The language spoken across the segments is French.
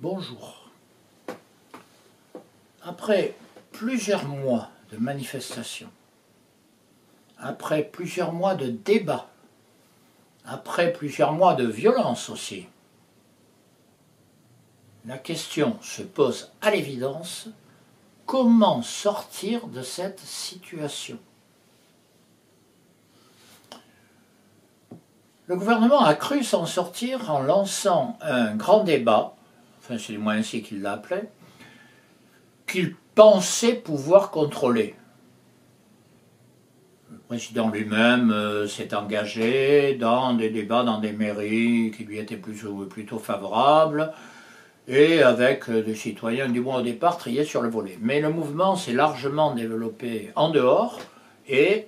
Bonjour. Après plusieurs mois de manifestations, après plusieurs mois de débats, après plusieurs mois de violence aussi, la question se pose à l'évidence: comment sortir de cette situation? Le gouvernement a cru s'en sortir en lançant un grand débat, enfin c'est du moins ainsi qu'il l'a appelé, qu'il pensait pouvoir contrôler. Le président lui-même s'est engagé dans des débats dans des mairies qui lui étaient plutôt favorables, et avec des citoyens du moins au départ triés sur le volet. Mais le mouvement s'est largement développé en dehors, et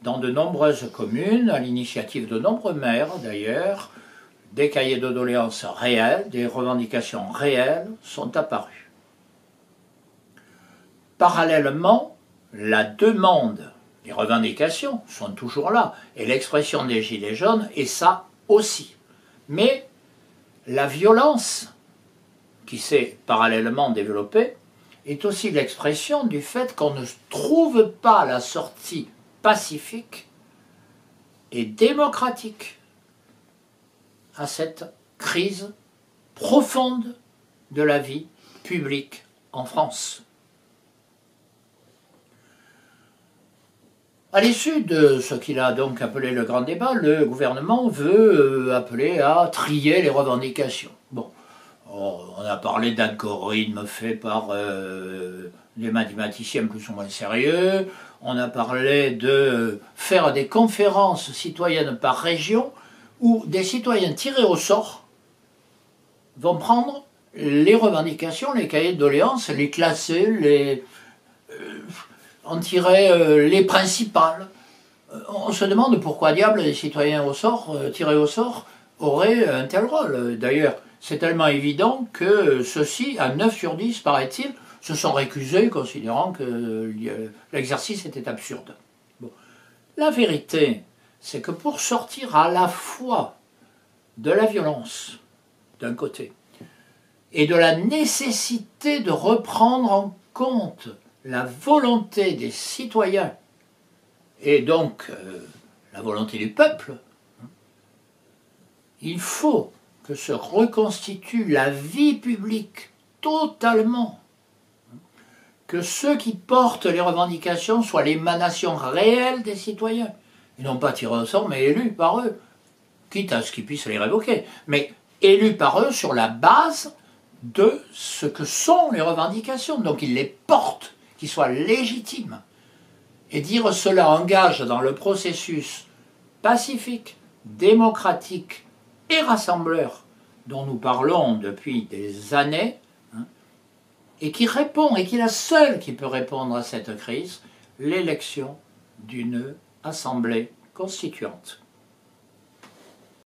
dans de nombreuses communes, à l'initiative de nombreux maires d'ailleurs, des cahiers de doléances réels, des revendications réelles sont apparus. Parallèlement, la demande, les revendications sont toujours là, et l'expression des gilets jaunes est ça aussi. Mais la violence qui s'est parallèlement développée est aussi l'expression du fait qu'on ne trouve pas la sortie pacifique et démocratique à cette crise profonde de la vie publique en France. À l'issue de ce qu'il a donc appelé le grand débat, le gouvernement veut appeler à trier les revendications. Bon, on a parlé d'algorithmes faits par des mathématiciens plus ou moins sérieux, on a parlé de faire des conférences citoyennes par région où des citoyens tirés au sort vont prendre les revendications, les cahiers de doléances, les classer, en tirer les principales. On se demande pourquoi diable les citoyens tirés au sort auraient un tel rôle. D'ailleurs, c'est tellement évident que ceux-ci, à 9 sur 10, paraît-il, se sont récusés, considérant que l'exercice était absurde. Bon. La vérité, c'est que pour sortir à la fois de la violence, d'un côté, et de la nécessité de reprendre en compte la volonté des citoyens, et donc la volonté du peuple, il faut que se reconstitue la vie publique totalement, que ceux qui portent les revendications soient l'émanation réelle des citoyens, et non pas tirés au sort, mais élus par eux, quitte à ce qu'ils puissent les révoquer, mais élus par eux sur la base de ce que sont les revendications, donc ils les portent, qu'ils soient légitimes. Et dire cela engage dans le processus pacifique, démocratique et rassembleur dont nous parlons depuis des années, et qui répond, et qui est la seule qui peut répondre à cette crise, l'élection d'une assemblée constituante.